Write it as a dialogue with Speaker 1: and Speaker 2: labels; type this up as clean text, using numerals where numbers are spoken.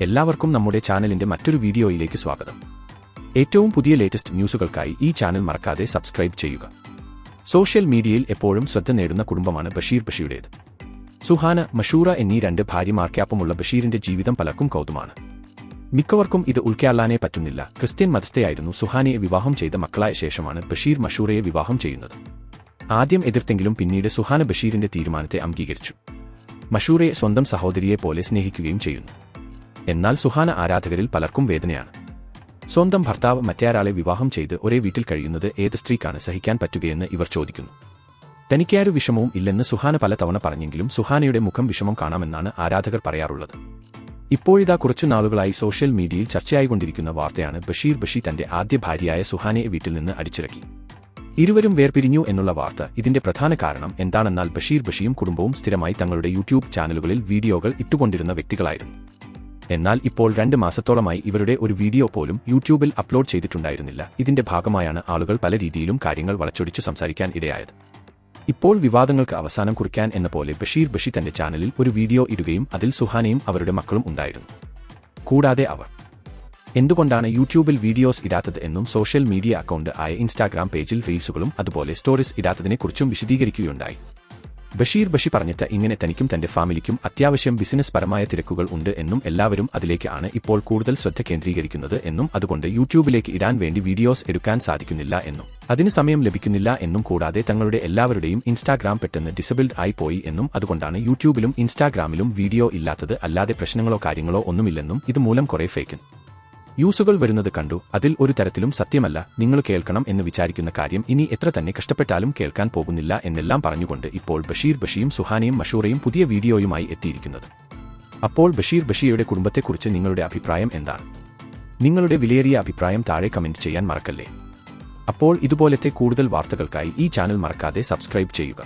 Speaker 1: എല്ലാവർക്കും നമ്മുടെ ചാനലിന്റെ മറ്റൊരു വീഡിയോയിലേക്ക് സ്വാഗതം. ഏറ്റവും പുതിയ ലേറ്റസ്റ്റ് ന്യൂസുകൾക്കായി ഈ ചാനൽ മറക്കാതെ സബ്സ്ക്രൈബ് ചെയ്യുക. സോഷ്യൽ മീഡിയയിൽ എപ്പോഴും ശ്രദ്ധ നേടുന്ന കുടുംബമാണ് ബഷീർ ബഷിയുടേത്. സുഹാന, മഷൂറ എന്നീ രണ്ട് ഭാര്യമാർക്കൊപ്പമുള്ള ബഷീറിന്റെ ജീവിതം പലർക്കും കൗതുകമാണ്. മിക്കവർക്കും ഇത് ഉൾക്കൊള്ളാനേ പറ്റുന്നില്ല. ക്രിസ്ത്യൻ മതസ്ഥയായിരുന്നു സുഹാനയെ വിവാഹം ചെയ്ത മക്കളായ ശേഷമാണ് ബഷീർ മഷൂറയെ വിവാഹം ചെയ്യുന്നത്. ആദ്യം എതിർത്തെങ്കിലും പിന്നീട് സുഹാന ബഷീറിന്റെ തീരുമാനത്തെ അംഗീകരിച്ചു. മഷൂറയെ സ്വന്തം സഹോദരിയെ പോലെ സ്നേഹിക്കുകയും ചെയ്യുന്നു. എന്നാൽ സുഹാന ആരാധകരിൽ പലർക്കും വേദനയാണ്. സ്വന്തം ഭർത്താവ് മറ്റൊരാളെ വിവാഹം ചെയ്ത് ഒരേ വീട്ടിൽ കഴിയുന്നത് ഏത് സ്ത്രീക്കാണ് സഹിക്കാൻ പറ്റുകയെന്ന് ഇവർ ചോദിക്കുന്നു. തനിക്കാരു വിഷമവും ഇല്ലെന്ന് സുഹാന പലതവണ പറഞ്ഞെങ്കിലും സുഹാനയുടെ മുഖം വിഷമം കാണാമെന്നാണ് ആരാധകർ പറയാറുള്ളത്. ഇപ്പോഴിതാ കുറച്ചു നാളുകളായി സോഷ്യൽ മീഡിയയിൽ ചർച്ചയായിക്കൊണ്ടിരിക്കുന്ന വാർത്തയാണ് ബഷീർ ബഷി തന്റെ ആദ്യ ഭാര്യയായ സുഹാനയെ വീട്ടിൽ നിന്ന് അടിച്ചിറക്കി. ഇരുവരും വേർപിരിഞ്ഞു എന്നുള്ള വാർത്ത. ഇതിന്റെ പ്രധാന കാരണം എന്താണെന്നാൽ ബഷീർ ബഷിയും കുടുംബവും സ്ഥിരമായി തങ്ങളുടെ യൂട്യൂബ് ചാനലുകളിൽ വീഡിയോകൾ ഇട്ടുകൊണ്ടിരുന്ന വ്യക്തികളായിരുന്നു. എന്നാൽ ഇപ്പോൾ 2 മാസത്തോളമായി ഇവരുടെ ഒരു വീഡിയോ പോലും യൂട്യൂബിൽ അപ്ലോഡ് ചെയ്തിട്ടുണ്ടായിരുന്നില്ല. ഇതിന്റെ ഭാഗമായാണ് ആളുകൾ പല രീതിയിലും കാര്യങ്ങൾ വളച്ചൊടിച്ചു സംസാരിക്കാൻ ഇടയായത്. ഇപ്പോൾ വിവാദങ്ങൾക്ക് അവസാനം കുറിക്കാൻ എന്ന പോലെ ബഷീർ ബഷി തന്റെ ചാനലിൽ ഒരു വീഡിയോ ഇടുകയും അതിൽ സുഹാനയും അവരുടെ മക്കളും ഉണ്ടായിരുന്നു. കൂടാതെ അവർ എന്തുകൊണ്ടാണ് യൂട്യൂബിൽ വീഡിയോസ് ഇടാത്തത് എന്നും സോഷ്യൽ മീഡിയ അക്കൗണ്ട് ആയ ഇൻസ്റ്റാഗ്രാം പേജിൽ റീൽസുകളും അതുപോലെ സ്റ്റോറീസ് ഇടാത്തതിനെക്കുറിച്ചും വിശദീകരിക്കുകയുണ്ടായി. ബഷീർ ബഷി പറഞ്ഞിട്ട് ഇങ്ങനെ തനിക്കും തന്റെ ഫാമിലിക്കും അത്യാവശ്യം ബിസിനസ് പരമായ തിരക്കുകൾ ഉണ്ട് എന്നും എല്ലാവരും അതിലേക്ക് ആണ് ഇപ്പോൾ കൂടുതൽ ശ്രദ്ധ കേന്ദ്രീകരിക്കുന്നത് എന്നും അതുകൊണ്ട് യൂട്യൂബിലേക്ക് ഇടാൻ വേണ്ടി വീഡിയോസ് എടുക്കാൻ സാധിക്കുന്നില്ല എന്നും അതിന് സമയം ലഭിക്കുന്നില്ല എന്നും കൂടാതെ തങ്ങളുടെ എല്ലാവരുടെയും ഇൻസ്റ്റാഗ്രാം പെട്ടെന്ന് ഡിസബിൾഡ് ആയി പോയി എന്നും അതുകൊണ്ടാണ് യൂട്യൂബിലും ഇൻസ്റ്റാഗ്രാമിലും വീഡിയോ ഇല്ലാത്തത്, അല്ലാതെ പ്രശ്നങ്ങളോ കാര്യങ്ങളോ ഒന്നുമില്ലെന്നും ഇതുമൂലം കുറെ ഫേക്ക് ന്യൂസുകൾ വരുന്നത് കണ്ടു. അതിൽ ഒരു തരത്തിലും സത്യമല്ല. നിങ്ങൾ കേൾക്കണം എന്ന് വിചാരിക്കുന്ന കാര്യം ഇനി എത്ര തന്നെ കഷ്ടപ്പെട്ടാലും കേൾക്കാൻ പോകുന്നില്ല എന്നെല്ലാം പറഞ്ഞുകൊണ്ട് ഇപ്പോൾ ബഷീർ ബഷിയും സുഹാനയും മഷൂറയും പുതിയ വീഡിയോയുമായി എത്തിയിരിക്കുന്നത്. അപ്പോൾ ബഷീർ ബഷിയുടെ കുടുംബത്തെക്കുറിച്ച് നിങ്ങളുടെ അഭിപ്രായം എന്താണ്? നിങ്ങളുടെ വിലയേറിയ അഭിപ്രായം താഴെ കമന്റ് ചെയ്യാൻ മറക്കല്ലേ. അപ്പോൾ ഇതുപോലത്തെ കൂടുതൽ വാർത്തകൾക്കായി ഈ ചാനൽ മറക്കാതെ സബ്സ്ക്രൈബ് ചെയ്യുക.